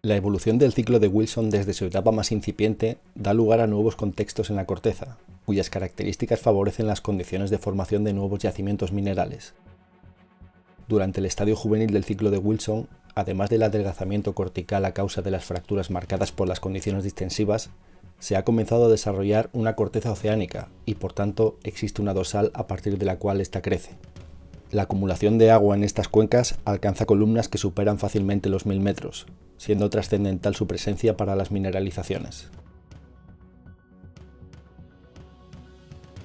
La evolución del ciclo de Wilson desde su etapa más incipiente da lugar a nuevos contextos en la corteza, cuyas características favorecen las condiciones de formación de nuevos yacimientos minerales. Durante el estadio juvenil del ciclo de Wilson, además del adelgazamiento cortical a causa de las fracturas marcadas por las condiciones distensivas, se ha comenzado a desarrollar una corteza oceánica y por tanto existe una dorsal a partir de la cual ésta crece. La acumulación de agua en estas cuencas alcanza columnas que superan fácilmente los 1000 metros, siendo trascendental su presencia para las mineralizaciones.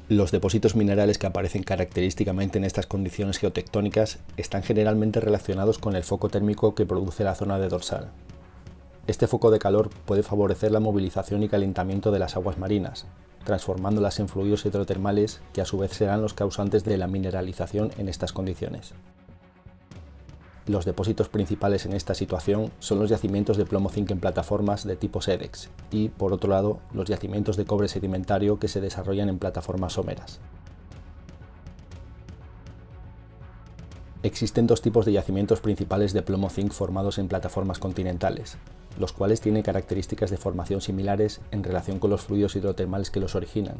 Los depósitos minerales que aparecen característicamente en estas condiciones geotectónicas están generalmente relacionados con el foco térmico que produce la zona de dorsal. Este foco de calor puede favorecer la movilización y calentamiento de las aguas marinas, transformándolas en fluidos hidrotermales que a su vez serán los causantes de la mineralización en estas condiciones. Los depósitos principales en esta situación son los yacimientos de plomo-zinc en plataformas de tipo SEDEX y, por otro lado, los yacimientos de cobre sedimentario que se desarrollan en plataformas someras. Existen dos tipos de yacimientos principales de plomo-zinc formados en plataformas continentales, los cuales tienen características de formación similares en relación con los fluidos hidrotermales que los originan,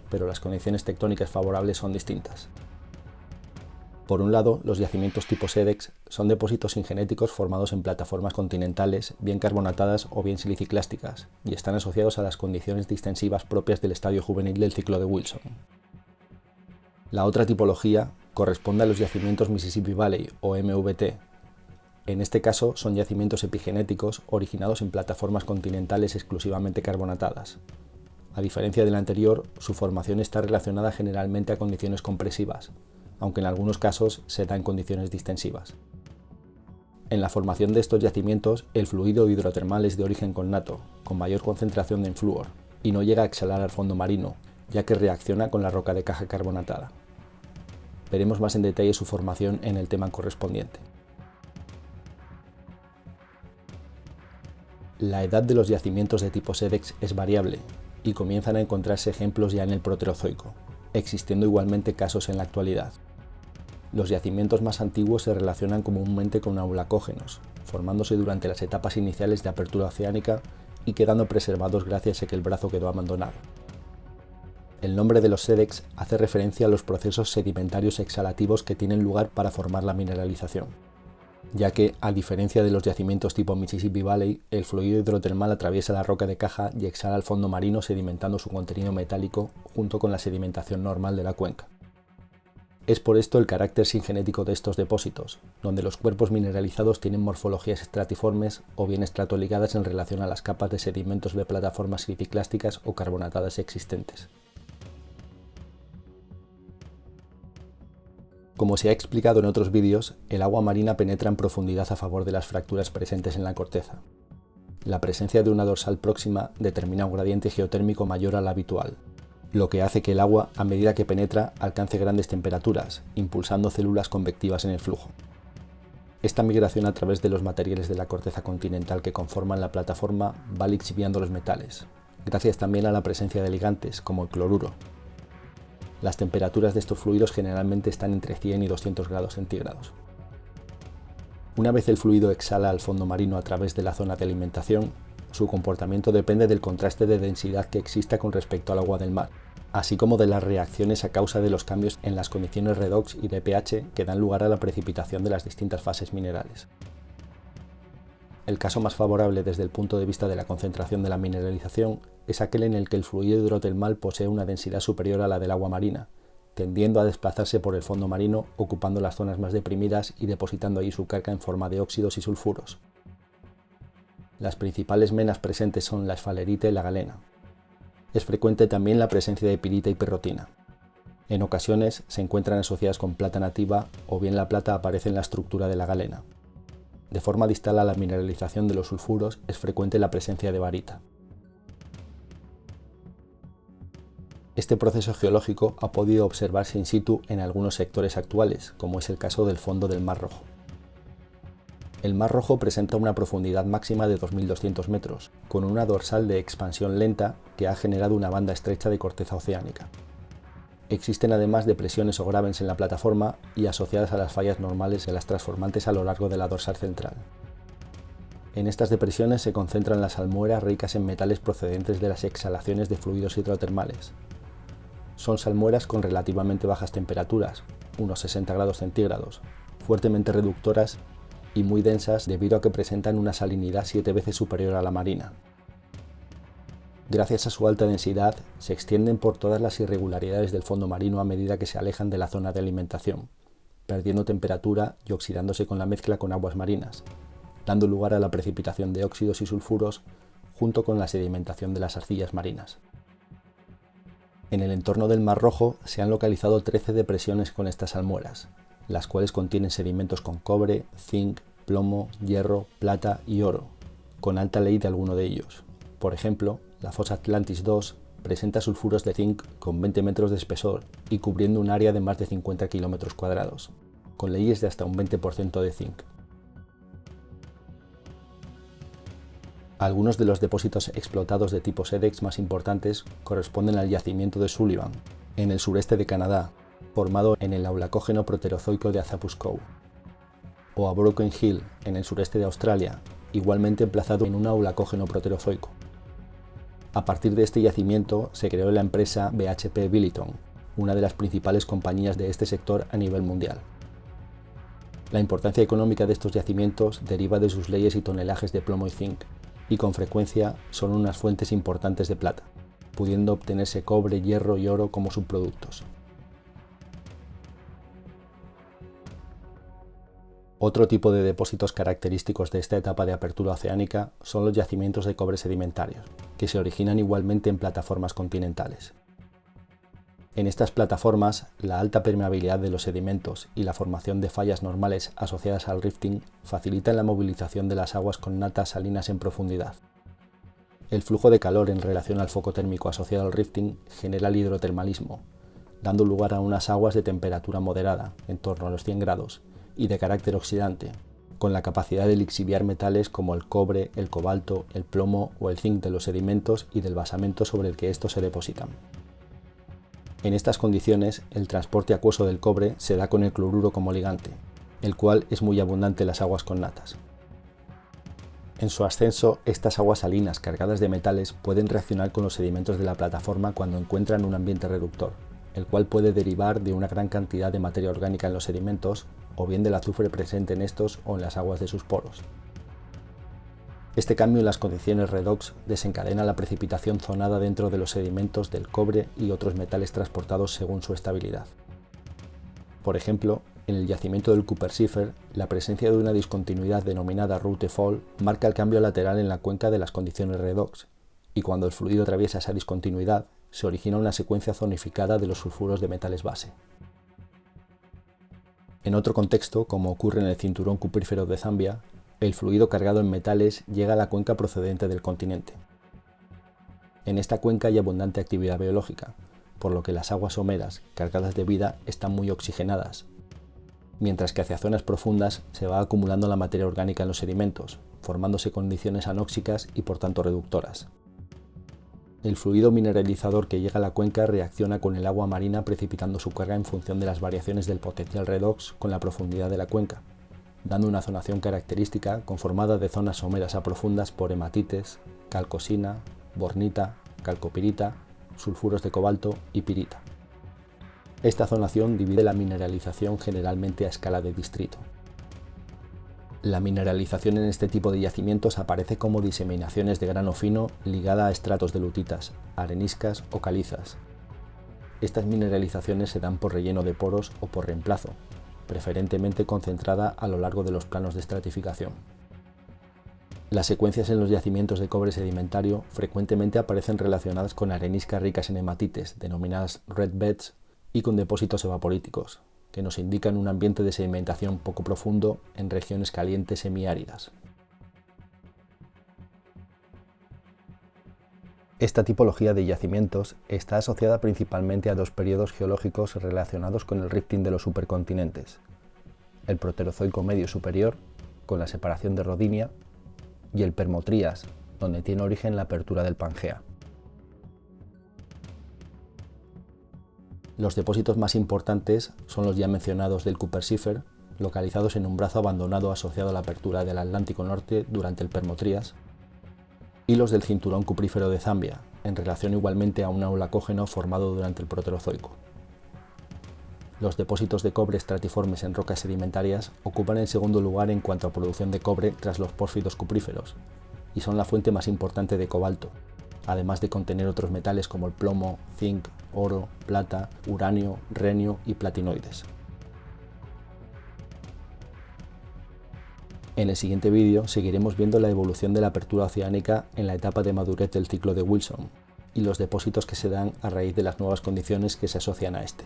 pero las condiciones tectónicas favorables son distintas. Por un lado, los yacimientos tipo SEDEX son depósitos singenéticos formados en plataformas continentales bien carbonatadas o bien siliciclásticas y están asociados a las condiciones distensivas propias del estadio juvenil del ciclo de Wilson. La otra tipología corresponde a los yacimientos Mississippi Valley o MVT. En este caso son yacimientos epigenéticos originados en plataformas continentales exclusivamente carbonatadas. A diferencia del anterior, su formación está relacionada generalmente a condiciones compresivas, aunque en algunos casos se da en condiciones distensivas. En la formación de estos yacimientos, el fluido hidrotermal es de origen connato, con mayor concentración de enflúor, y no llega a exhalar al fondo marino, ya que reacciona con la roca de caja carbonatada. Veremos más en detalle su formación en el tema correspondiente. La edad de los yacimientos de tipo SEDEX es variable, y comienzan a encontrarse ejemplos ya en el Proterozoico, existiendo igualmente casos en la actualidad. Los yacimientos más antiguos se relacionan comúnmente con aulacógenos, formándose durante las etapas iniciales de apertura oceánica y quedando preservados gracias a que el brazo quedó abandonado. El nombre de los SEDEX hace referencia a los procesos sedimentarios exhalativos que tienen lugar para formar la mineralización, ya que, a diferencia de los yacimientos tipo Mississippi Valley, el fluido hidrotermal atraviesa la roca de caja y exhala al fondo marino sedimentando su contenido metálico junto con la sedimentación normal de la cuenca. Es por esto el carácter singenético de estos depósitos, donde los cuerpos mineralizados tienen morfologías estratiformes o bien estratoligadas en relación a las capas de sedimentos de plataformas siliciclásticas o carbonatadas existentes. Como se ha explicado en otros vídeos, el agua marina penetra en profundidad a favor de las fracturas presentes en la corteza. La presencia de una dorsal próxima determina un gradiente geotérmico mayor al habitual, lo que hace que el agua, a medida que penetra, alcance grandes temperaturas, impulsando células convectivas en el flujo. Esta migración a través de los materiales de la corteza continental que conforman la plataforma va lixiviando los metales, gracias también a la presencia de ligantes, como el cloruro. Las temperaturas de estos fluidos generalmente están entre 100 y 200 grados centígrados. Una vez el fluido exhala al fondo marino a través de la zona de alimentación, su comportamiento depende del contraste de densidad que exista con respecto al agua del mar, así como de las reacciones a causa de los cambios en las condiciones redox y de pH que dan lugar a la precipitación de las distintas fases minerales. El caso más favorable desde el punto de vista de la concentración de la mineralización es aquel en el que el fluido hidrotermal posee una densidad superior a la del agua marina, tendiendo a desplazarse por el fondo marino, ocupando las zonas más deprimidas y depositando allí su carga en forma de óxidos y sulfuros. Las principales menas presentes son la esfalerita y la galena. Es frecuente también la presencia de pirita y perrotina. En ocasiones se encuentran asociadas con plata nativa o bien la plata aparece en la estructura de la galena. De forma distal a la mineralización de los sulfuros es frecuente la presencia de barita. Este proceso geológico ha podido observarse in situ en algunos sectores actuales, como es el caso del fondo del Mar Rojo. El Mar Rojo presenta una profundidad máxima de 2.200 metros, con una dorsal de expansión lenta que ha generado una banda estrecha de corteza oceánica. Existen además depresiones o gravens en la plataforma y asociadas a las fallas normales de las transformantes a lo largo de la dorsal central. En estas depresiones se concentran las salmueras ricas en metales procedentes de las exhalaciones de fluidos hidrotermales. Son salmueras con relativamente bajas temperaturas, unos 60 grados centígrados, fuertemente reductoras y muy densas debido a que presentan una salinidad 7 veces superior a la marina. Gracias a su alta densidad, se extienden por todas las irregularidades del fondo marino a medida que se alejan de la zona de alimentación, perdiendo temperatura y oxidándose con la mezcla con aguas marinas, dando lugar a la precipitación de óxidos y sulfuros junto con la sedimentación de las arcillas marinas. En el entorno del Mar Rojo se han localizado 13 depresiones con estas salmueras, las cuales contienen sedimentos con cobre, zinc, plomo, hierro, plata y oro, con alta ley de alguno de ellos. Por ejemplo, la fosa Atlantis II presenta sulfuros de zinc con 20 metros de espesor y cubriendo un área de más de 50 kilómetros cuadrados, con leyes de hasta un 20% de zinc. Algunos de los depósitos explotados de tipo SEDEX más importantes corresponden al yacimiento de Sullivan, en el sureste de Canadá, formado en el aulacógeno proterozoico de Azapus-Cow, o a Broken Hill, en el sureste de Australia, igualmente emplazado en un aulacógeno proterozoico. A partir de este yacimiento se creó la empresa BHP Billiton, una de las principales compañías de este sector a nivel mundial. La importancia económica de estos yacimientos deriva de sus leyes y tonelajes de plomo y zinc, y con frecuencia son unas fuentes importantes de plata, pudiendo obtenerse cobre, hierro y oro como subproductos. Otro tipo de depósitos característicos de esta etapa de apertura oceánica son los yacimientos de cobre sedimentarios, que se originan igualmente en plataformas continentales. En estas plataformas, la alta permeabilidad de los sedimentos y la formación de fallas normales asociadas al rifting facilitan la movilización de las aguas con natas salinas en profundidad. El flujo de calor en relación al foco térmico asociado al rifting genera el hidrotermalismo, dando lugar a unas aguas de temperatura moderada, en torno a los 100 grados, y de carácter oxidante, con la capacidad de lixiviar metales como el cobre, el cobalto, el plomo o el zinc de los sedimentos y del basamento sobre el que estos se depositan. En estas condiciones, el transporte acuoso del cobre se da con el cloruro como ligante, el cual es muy abundante en las aguas con natas. En su ascenso, estas aguas salinas cargadas de metales pueden reaccionar con los sedimentos de la plataforma cuando encuentran un ambiente reductor, el cual puede derivar de una gran cantidad de materia orgánica en los sedimentos o bien del azufre presente en estos o en las aguas de sus poros. Este cambio en las condiciones redox desencadena la precipitación zonada dentro de los sedimentos del cobre y otros metales transportados según su estabilidad. Por ejemplo, en el yacimiento del Cooper-Siefer, la presencia de una discontinuidad denominada route fall marca el cambio lateral en la cuenca de las condiciones redox, y cuando el fluido atraviesa esa discontinuidad, se origina una secuencia zonificada de los sulfuros de metales base. En otro contexto, como ocurre en el cinturón cuprífero de Zambia, el fluido cargado en metales llega a la cuenca procedente del continente. En esta cuenca hay abundante actividad biológica, por lo que las aguas someras, cargadas de vida, están muy oxigenadas, mientras que hacia zonas profundas se va acumulando la materia orgánica en los sedimentos, formándose condiciones anóxicas y por tanto reductoras. El fluido mineralizador que llega a la cuenca reacciona con el agua marina precipitando su carga en función de las variaciones del potencial redox con la profundidad de la cuenca, dando una zonación característica conformada de zonas someras a profundas por hematites, calcosina, bornita, calcopirita, sulfuros de cobalto y pirita. Esta zonación divide la mineralización generalmente a escala de distrito. La mineralización en este tipo de yacimientos aparece como diseminaciones de grano fino ligada a estratos de lutitas, areniscas o calizas. Estas mineralizaciones se dan por relleno de poros o por reemplazo, preferentemente concentrada a lo largo de los planos de estratificación. Las secuencias en los yacimientos de cobre sedimentario frecuentemente aparecen relacionadas con areniscas ricas en hematites, denominadas red beds, y con depósitos evaporíticos, que nos indican un ambiente de sedimentación poco profundo en regiones calientes semiáridas. Esta tipología de yacimientos está asociada principalmente a dos periodos geológicos relacionados con el rifting de los supercontinentes: el Proterozoico medio superior, con la separación de Rodinia, y el Permotrías, donde tiene origen la apertura del Pangea. Los depósitos más importantes son los ya mencionados del Cooper-Siefer, localizados en un brazo abandonado asociado a la apertura del Atlántico Norte durante el Permo-Trías, y los del cinturón cuprífero de Zambia, en relación igualmente a un aulacógeno formado durante el Proterozoico. Los depósitos de cobre estratiformes en rocas sedimentarias ocupan el segundo lugar en cuanto a producción de cobre tras los pórfidos cupríferos, y son la fuente más importante de cobalto, además de contener otros metales como el plomo, zinc, oro, plata, uranio, renio y platinoides. En el siguiente vídeo seguiremos viendo la evolución de la apertura oceánica en la etapa de madurez del ciclo de Wilson y los depósitos que se dan a raíz de las nuevas condiciones que se asocian a este.